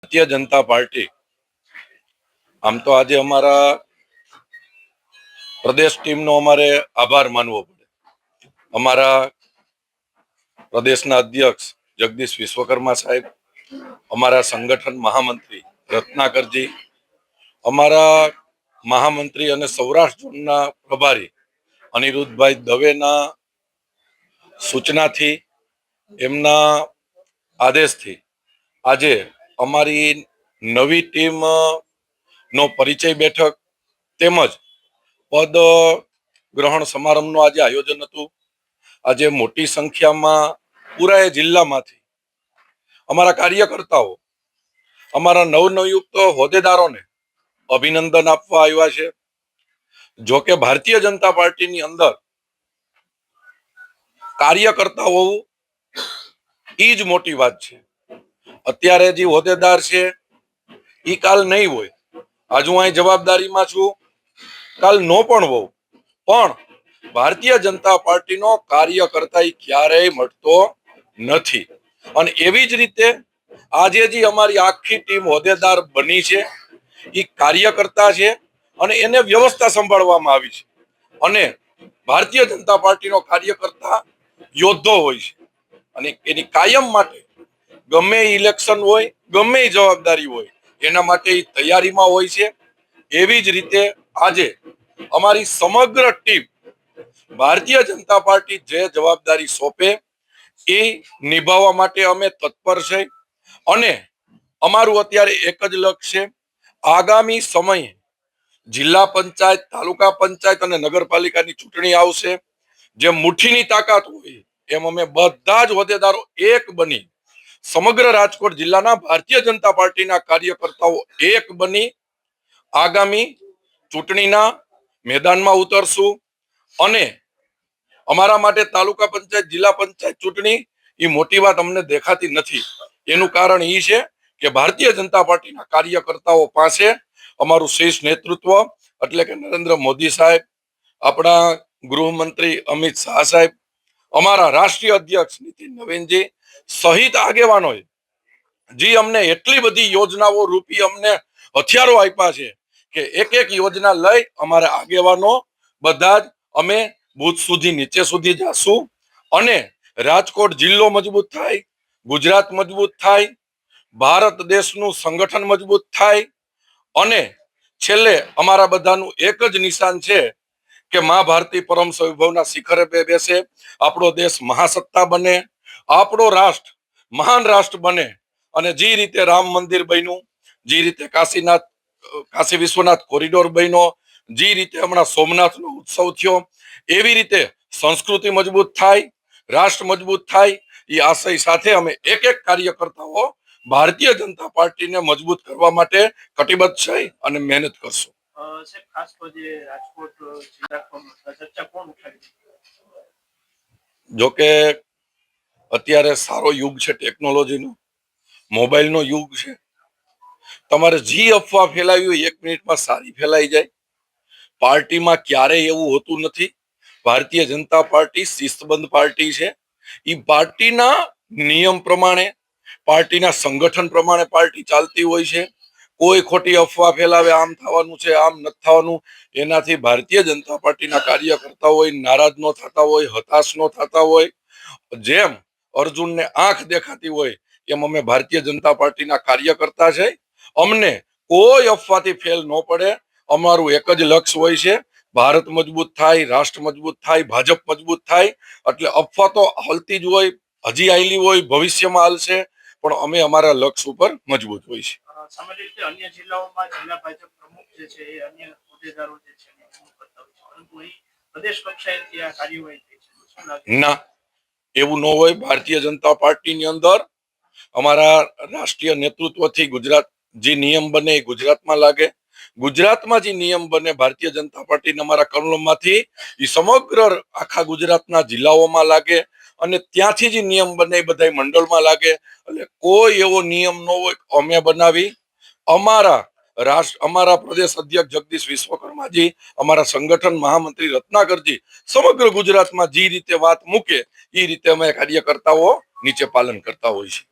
Bharatiya Janata party આમ તો આજે અમારા પ્રદેશ ટીમનો અમારે આભાર માનવો પડે. અમારા પ્રદેશના અધ્યક્ષ જગદીશ વિશ્વકર્મા સાહેબ, અમારા સંગઠન મહામંત્રી રત્નાકરજી, અમારા મહામંત્રી અને સૌરાષ્ટ્ર ઝોનના પ્રભારી અનિરુદ્ધભાઈ દવેના સૂચનાથી, એમના આદેશથી આજે અમારી નવી ટીમ નો પરિચય બેઠક તેમજ પદ ગ્રહણ સમારંભનું આજે આયોજન હતું. આજે મોટી સંખ્યામાં પૂરા જિલ્લામાંથી અમારા કાર્યકર્તાઓ અમારા નવનિયુક્ત હોદ્દેદારોને અભિનંદન આપવા આવ્યા છે. જો કે ભારતીય જનતા પાર્ટીની અંદર કાર્યકર્તા હોવું એ જ મોટી વાત છે. અત્યારે જે હોદ્દેદાર છે એ કાલ નહીં હોય. આજ હું અહીં જવાબદારીમાં છું, કાલ નો પણ હોઉં, પણ ભારતીય જનતા પાર્ટીનો કાર્યકર્તા ક્યારેય મટતો નથી. અને એવી જ રીતે આજે જે અમારી આખી ટીમ હોદ્દેદાર બની છે એ કાર્યકર્તા છે અને એને વ્યવસ્થા સંભાળવામાં આવી છે. અને ભારતીય જનતા પાર્ટીનો કાર્યકર્તા યોદ્ધો હોય છે અને એની કાયમ માટે ગમે ઇલેક્શન હોય, ગમે જવાબદારી હોય, એના માટે તૈયારીમાં હોય છે. એવી જ રીતે આજે અમારી સમગ્ર ટીમ ભારતીય જનતા પાર્ટી જે જવાબદારી સોંપે એ નિભાવવા માટે અમે તત્પર છે. અને અમારું અત્યારે એક જ લક્ષ્ય છે, આગામી સમયે જિલ્લા પંચાયત, તાલુકા પંચાયત અને નગરપાલિકાની ચૂંટણી આવશે. જે મુઠ્ઠીની તાકાત હોય એમ અમે બધા જ હોદ્દેદારો એક બની સમગ્ર રાજકોટ જિલ્લાના ભારતીય જનતા પાર્ટીના કાર્યકર્તાઓ એક બની આગામી ચૂંટણીના મેદાનમાં ઉતરશું. અને અમારા માટે તાલુકા પંચાયત, જિલ્લા પંચાયત ચૂંટણી એ મોટી વાત અમને દેખાતી નથી. એનું કારણ એ છે કે ભારતીય જનતા પાર્ટીના કાર્યકર્તાઓ પાસે અમારું શીર્ષ નેતૃત્વ એટલે કે નરેન્દ્ર મોદી સાહેબ, આપણા ગૃહમંત્રી અમિત શાહ સાહેબ, અમારા રાષ્ટ્રીય અધ્યક્ષ નીતિન નવીનજી સહિત આગેવાનોએ જે અમને એટલી બધી યોજનાઓ રૂપી અમને હથિયારો આપ્યા છે કે એક એક યોજના લઈ અમારા આગેવાનો બધા જ અમે બુથ સુધી, નીચે સુધી જાશું. અને રાજકોટ જિલ્લો મજબૂત થાય, ગુજરાત મજબૂત થાય, ભારત દેશનું સંગઠન મજબૂત થાય. અને છેલ્લે અમારા બધાનું એક જ નિશાન છે કે મા ભારતી પરમ વૈભવના શિખરે બેસે, આપણો દેશ મહાસત્તા બને, આપણો રાષ્ટ્ર મહાન રાષ્ટ્ર બને. અને જે રીતે રામ મંદિર બન્યું, જે રીતે કાશી વિશ્વનાથ કોરિડોર બન્યો, જે રીતે હમણાં સોમનાથનો ઉત્સવ થયો, એવી રીતે સંસ્કૃતિ મજબૂત થાય, રાષ્ટ્ર મજબૂત થાય. એ આશય સાથે અમે એક એક કાર્યકર્તાઓ ભારતીય જનતા પાર્ટીને મજબૂત કરવા માટે કટિબદ્ધ છે અને મહેનત કરશું. જોકે અત્યારે સારો યુગ છે ટેકનોલોજીનો, મોબાઈલનો યુગ છે. તમારે જે અફવા ફેલાવી હોય 1 મિનિટમાં સારી ફેલાઈ જાય. પાર્ટીમાં ક્યારેય એવું હોતું નથી. ભારતીય જનતા પાર્ટી શિસ્તબદ્ધ પાર્ટી છે. એ પાર્ટીના નિયમ પ્રમાણે, પાર્ટીના સંગઠન પ્રમાણે પાર્ટી ચાલતી હોય છે. કોઈ ખોટી અફવા ફેલાવે આમ થવાનું છે, આમ નથી થવાનું, એનાથી ભારતીય જનતા પાર્ટીના કાર્યકર્તા હોય નારાજ ન થતા હોય, હતાશ ન થતા હોય. જેમ અર્જુનને આંખ દેખાતી હોય એમ અમે ભારતીય જનતા પાર્ટીના કાર્યકર્તા છે. અમને કોઈ અફવાથી ફેલ ન પડે. અમારું એક જ લક્ષ્ય હોય છે, ભારત મજબૂત થાય, રાષ્ટ્ર મજબૂત થાય, ભાજપ મજબૂત થાય. એટલે અફવા તો હાલતી જ હોય, હજી આવેલી હોય, ભવિષ્યમાં હાલશે, પણ અમે અમારા લક્ષ્ય ઉપર મજબૂત હોય છે. સામાન્ય રીતે અન્ય જિલ્લાઓમાં જિલ્લા ભાજપ પ્રમુખ જે છે એ અન્ય હોદ્દેદારો જે છે કરતા હોય છે, પરંતુ અહીં પ્રદેશ કક્ષાએથી આ કાર્યવાહી થઈ છે. ના, એવું ન હોય. ભારતીય જનતા પાર્ટીની અંદર અમારા રાષ્ટ્રીય નેતૃત્વથી ગુજરાત જે નિયમ બને એ ગુજરાતમાં લાગે, ગુજરાતમાં જે નિયમ બને ભારતીય જનતા પાર્ટીના અમારા કમલમમાંથી એ સમગ્ર આખા ગુજરાતના જિલ્લાઓમાં લાગે. અને ત્યાંથી જે નિયમ બને એ બધા મંડળમાં લાગે. એટલે કોઈ એવો નિયમ ન હોય અમે બનાવી. અમારા પ્રદેશ અધ્યક્ષ જગદીશ વિશ્વકર્માજી, અમારા સંગઠન મહામંત્રી રત્નાકરજી સમગ્ર ગુજરાતમાં જે રીતે વાત મૂકે એ રીતે અમે કાર્યકર્તાઓ નીચે પાલન કરતા હોય છે.